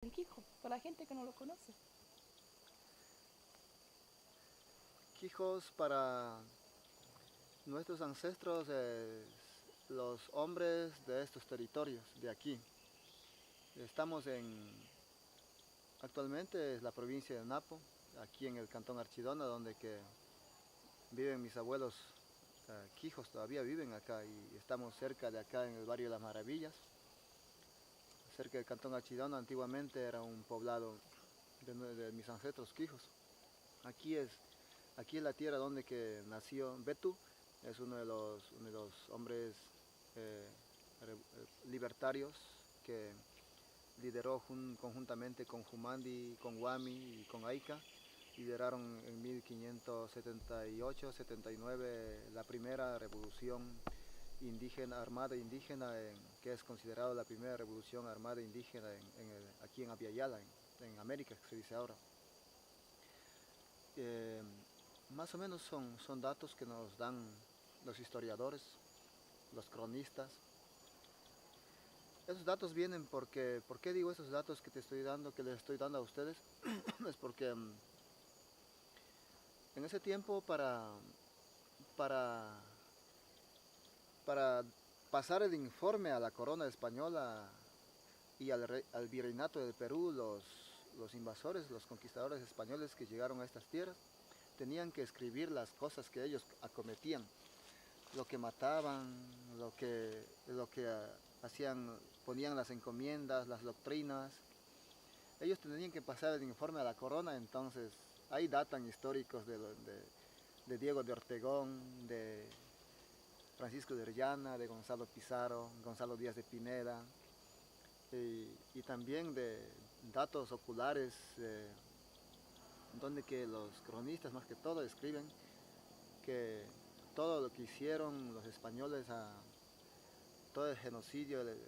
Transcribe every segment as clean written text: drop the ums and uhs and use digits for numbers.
El Quijo, para la gente que no lo conoce. Quijos para nuestros ancestros los hombres de estos territorios, de aquí. Estamos actualmente es la provincia de Napo, aquí en el cantón Archidona, donde que viven mis abuelos Quijos, todavía viven acá y estamos cerca de acá en el barrio de Las Maravillas. Cerca del cantón Archidona antiguamente era un poblado de mis ancestros Quijos. Aquí es, aquí es la tierra donde que nació Betu, es uno de los hombres eh, libertarios que lideró conjuntamente con Jumandi, con Guami y con Aika. Lideraron en 1578-79 la primera revolución indígena, armada indígena, que es considerada la primera revolución armada indígena aquí en Abiyala, en América, que se dice ahora. Eh, Más o menos son datos que nos dan los historiadores, los cronistas. Esos datos vienen porque, ¿por qué digo esos datos que te estoy dando, que les estoy dando a ustedes? Es porque en ese tiempo para, para pasar el informe a la corona española y al virreinato del Perú, los invasores, los conquistadores españoles que llegaron a estas tierras, tenían que escribir las cosas que ellos acometían, lo que mataban, lo que hacían, ponían las encomiendas, las doctrinas. Ellos tenían que pasar el informe a la corona, entonces ahí datan históricos de Diego de Ortegón, de Francisco de Orellana, de Gonzalo Pizarro, Gonzalo Díaz de Pineda, y también de datos oculares, donde que los cronistas más que todo escriben que todo lo que hicieron los españoles, todo el genocidio, el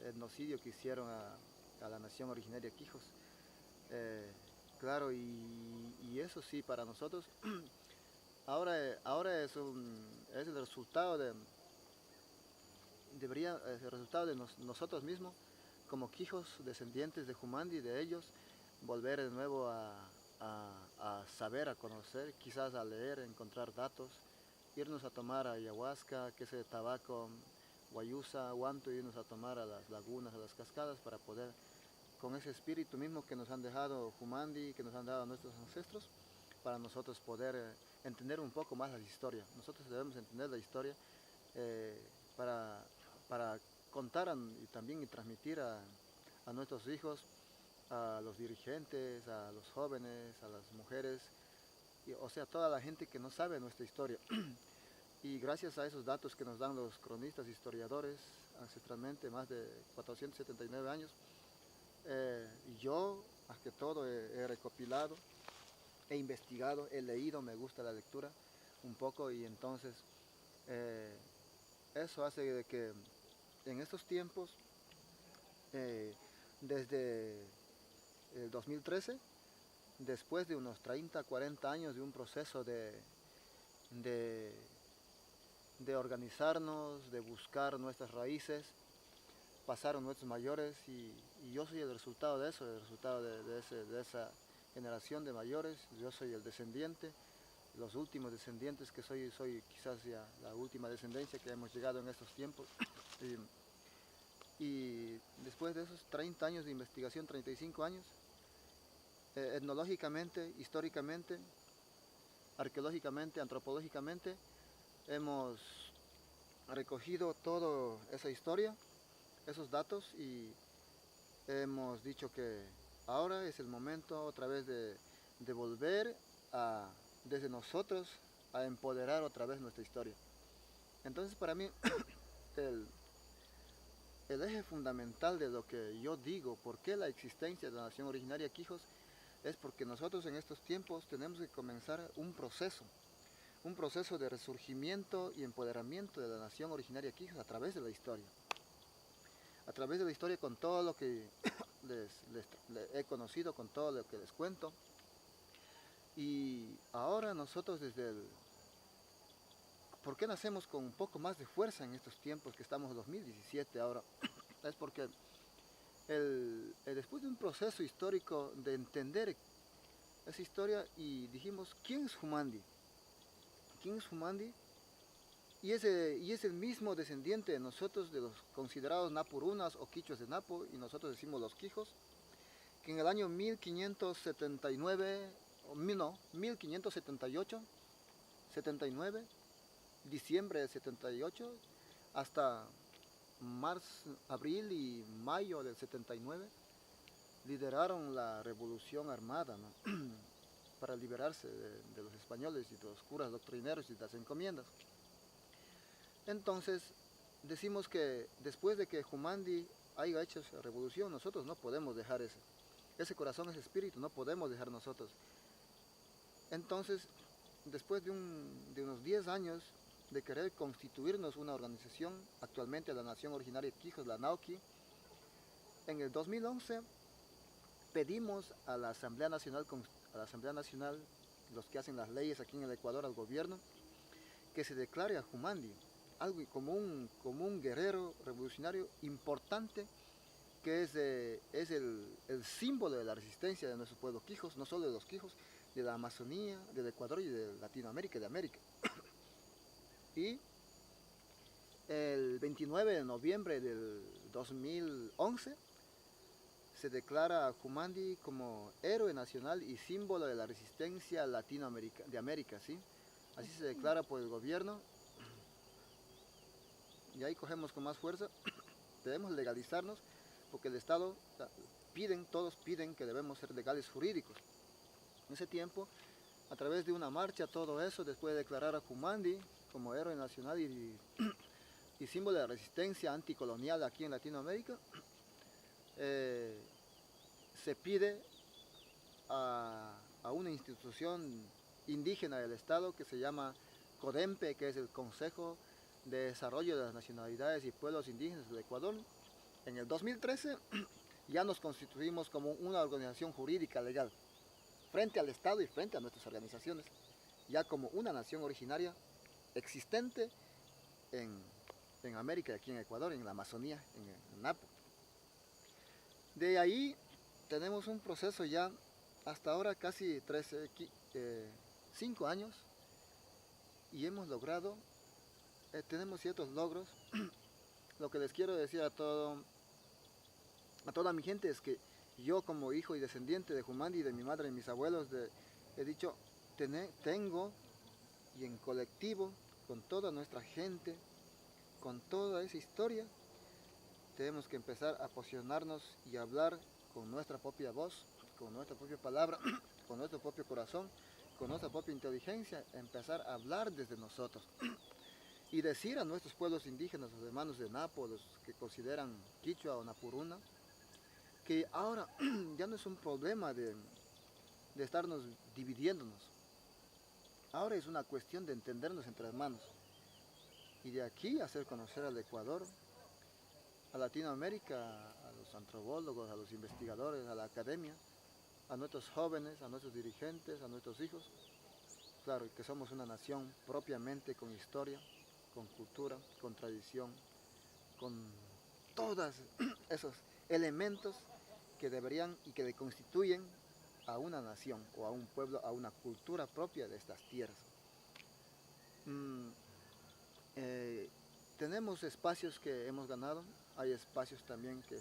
etnocidio que hicieron a la nación originaria Quijos. Eh, claro, y eso sí, para nosotros, ahora es el resultado es el resultado de nosotros mismos, como Quijos, descendientes de Jumandi, de ellos, volver de nuevo a saber, a conocer, quizás a leer, a encontrar datos, irnos a tomar ayahuasca, que es el tabaco, guayusa, guanto, irnos a tomar a las lagunas, a las cascadas, para poder, con ese espíritu mismo que nos han dejado Jumandi, que nos han dado nuestros ancestros, para nosotros poder entender un poco más la historia. Nosotros debemos entender la historia eh, para, para contar y también y transmitir a nuestros hijos, a los dirigentes, a los jóvenes, a las mujeres, o sea, toda la gente que no sabe nuestra historia. Y gracias a esos datos que nos dan los cronistas, historiadores, ancestralmente, más de 479 años, yo, más que todo, he recopilado, he investigado, he leído, me gusta la lectura un poco, y entonces eh, eso hace de que en estos tiempos, eh, desde el 2013, después de unos 30, 40 años de un proceso de, de organizarnos, de buscar nuestras raíces, pasaron nuestros mayores, y yo soy el resultado de eso, el resultado de esa generación de mayores. Yo soy el descendiente, los últimos descendientes que soy quizás ya la última descendencia que hemos llegado en estos tiempos. Y después de esos 30 años de investigación, 35 años, etnológicamente, históricamente, arqueológicamente, antropológicamente, hemos recogido toda esa historia, esos datos, y hemos dicho que ahora es el momento otra vez de volver desde nosotros, a empoderar otra vez nuestra historia. Entonces, para mí, el, el eje fundamental de lo que yo digo, por qué la existencia de la nación originaria Quijos, es porque nosotros en estos tiempos tenemos que comenzar un proceso de resurgimiento y empoderamiento de la nación originaria Quijos a través de la historia. A través de la historia, con todo lo que les he conocido, con todo lo que les cuento. Y ahora nosotros ¿por qué nacemos con un poco más de fuerza en estos tiempos que estamos en 2017 ahora? Es porque después de un proceso histórico de entender esa historia y dijimos, ¿quién es Humandi? ¿Quién es Humandi? Y es el mismo descendiente de nosotros, de los considerados napurunas o quichuas de Napo, y nosotros decimos los quijos, que en el año 1579, no, 1578, 79, diciembre de 78, hasta marzo, abril y mayo del 79, lideraron la revolución armada, ¿no? Para liberarse de los españoles y de los curas doctrineros y de las encomiendas. Entonces, decimos que después de que Humandi haya hecho esa revolución, nosotros no podemos dejar ese corazón, ese espíritu, no podemos dejar nosotros. Entonces, después de unos 10 años de querer constituirnos una organización, actualmente la Nación Originaria Quijos, la NAOQUI, en el 2011 pedimos a la Asamblea Nacional, los que hacen las leyes aquí en el Ecuador, al gobierno, que se declare a Humandi algo como un guerrero revolucionario importante, que es el símbolo de la resistencia de nuestro pueblo quijos, no solo de los quijos, de la Amazonía, del Ecuador y de Latinoamérica y de América. Y el 29 de noviembre del 2011 se declara a Humandi como héroe nacional y símbolo de la resistencia de América, ¿sí? Así se declara por el gobierno. Y ahí cogemos con más fuerza. Debemos legalizarnos porque el Estado todos piden que debemos ser legales jurídicos. En ese tiempo, a través de una marcha, todo eso, después de declarar a Humandi como héroe nacional y símbolo de la resistencia anticolonial aquí en Latinoamérica, se pide a una institución indígena del Estado que se llama CODEMPE, que es el Consejo de Desarrollo de las Nacionalidades y Pueblos Indígenas del Ecuador. En el 2013 ya nos constituimos como una organización jurídica legal frente al Estado y frente a nuestras organizaciones, ya como una nación originaria existente en América, aquí en Ecuador, en la Amazonía, en Napo. De ahí tenemos un proceso ya hasta ahora casi 5 años, y hemos logrado, tenemos ciertos logros. Lo que les quiero decir a toda mi gente es que yo, como hijo y descendiente de Humandi, de mi madre y mis abuelos, he dicho, tengo, y en colectivo, con toda nuestra gente, con toda esa historia, tenemos que empezar a posicionarnos y hablar con nuestra propia voz, con nuestra propia palabra, con nuestro propio corazón, con nuestra propia inteligencia, empezar a hablar desde nosotros y decir a nuestros pueblos indígenas, los hermanos de Napo, los que consideran Quichua o Napuruna, que ahora ya no es un problema de estarnos dividiéndonos. Ahora es una cuestión de entendernos entre hermanos y de aquí hacer conocer al Ecuador, a Latinoamérica, a los antropólogos, a los investigadores, a la academia, a nuestros jóvenes, a nuestros dirigentes, a nuestros hijos, claro, que somos una nación propiamente con historia, con cultura, con tradición, con todos esos elementos que deberían y que le constituyen a una nación o a un pueblo, a una cultura propia de estas tierras. Tenemos espacios que hemos ganado, hay espacios también que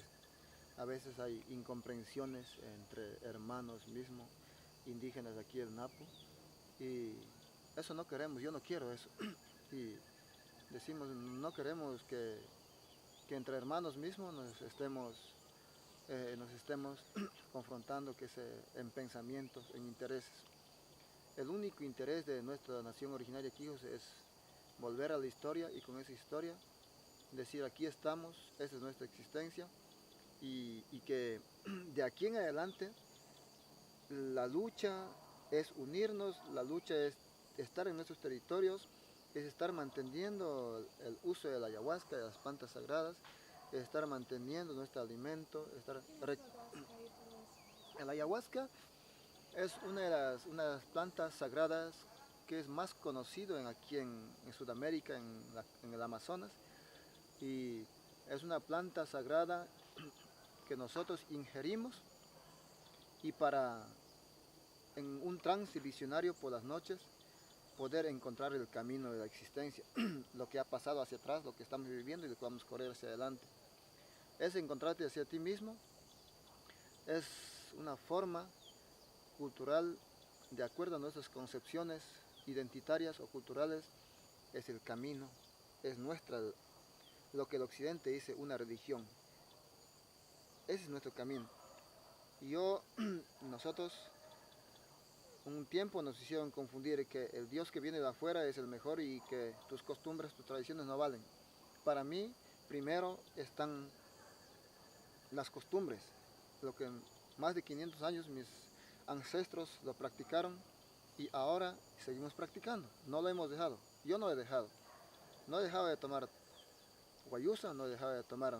a veces hay incomprensiones entre hermanos mismos, indígenas de aquí del Napo, y eso no queremos, yo no quiero eso. Y decimos, no queremos que entre hermanos mismos nos estemos confrontando en pensamientos, en intereses. El único interés de nuestra nación originaria Quijos es volver a la historia y con esa historia decir aquí estamos, esa es nuestra existencia y que de aquí en adelante la lucha es unirnos, la lucha es estar en nuestros territorios, es estar manteniendo el uso de la ayahuasca, de las plantas sagradas, es estar manteniendo nuestro alimento, el ayahuasca es una de las plantas sagradas que es más conocido aquí en Sudamérica, en el Amazonas, y es una planta sagrada que nosotros ingerimos y para en un trance visionario por las noches poder encontrar el camino de la existencia, lo que ha pasado hacia atrás, lo que estamos viviendo y lo que vamos a correr hacia adelante. Es encontrarte hacia ti mismo, es una forma cultural de acuerdo a nuestras concepciones identitarias o culturales, es el camino, es nuestra, lo que el occidente dice una religión. Ese es nuestro camino. Nosotros, un tiempo nos hicieron confundir que el Dios que viene de afuera es el mejor y que tus costumbres, tus tradiciones no valen. Para mí, primero están las costumbres, lo que en más de 500 años mis ancestros lo practicaron y ahora seguimos practicando. No lo hemos dejado. Yo no he dejado. No he dejado de tomar guayusa, no he dejado de tomar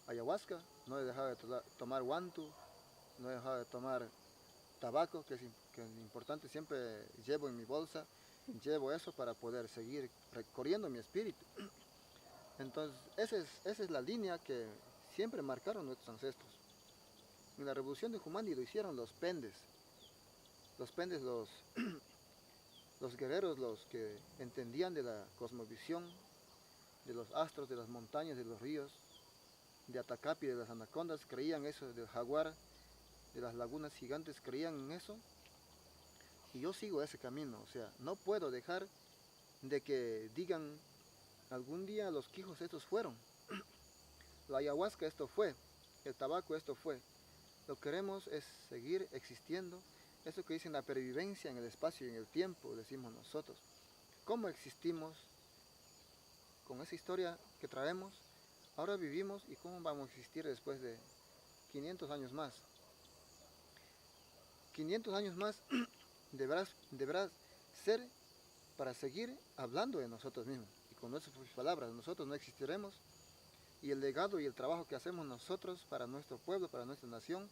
ayahuasca, no he dejado de tomar guantu, no he dejado de tomar tabaco, que es importante, siempre llevo en mi bolsa, llevo eso para poder seguir recorriendo mi espíritu. Entonces, esa es la línea que siempre marcaron nuestros ancestros. En la revolución de Humandi lo hicieron los pendes, los guerreros, los que entendían de la cosmovisión, de los astros, de las montañas, de los ríos, de Atacapi, de las anacondas, creían eso, del jaguar, de las lagunas gigantes, creían en eso. Y yo sigo ese camino, o sea, no puedo dejar de que digan algún día los quijos estos fueron, la ayahuasca esto fue, el tabaco esto fue. Lo que queremos es seguir existiendo, eso que dicen la pervivencia en el espacio y en el tiempo, decimos nosotros. ¿Cómo existimos con esa historia que traemos? Ahora vivimos y cómo vamos a existir después de 500 años más. 500 años más deberás ser para seguir hablando de nosotros mismos y con nuestras palabras. Nosotros no existiremos y el legado y el trabajo que hacemos nosotros para nuestro pueblo, para nuestra nación,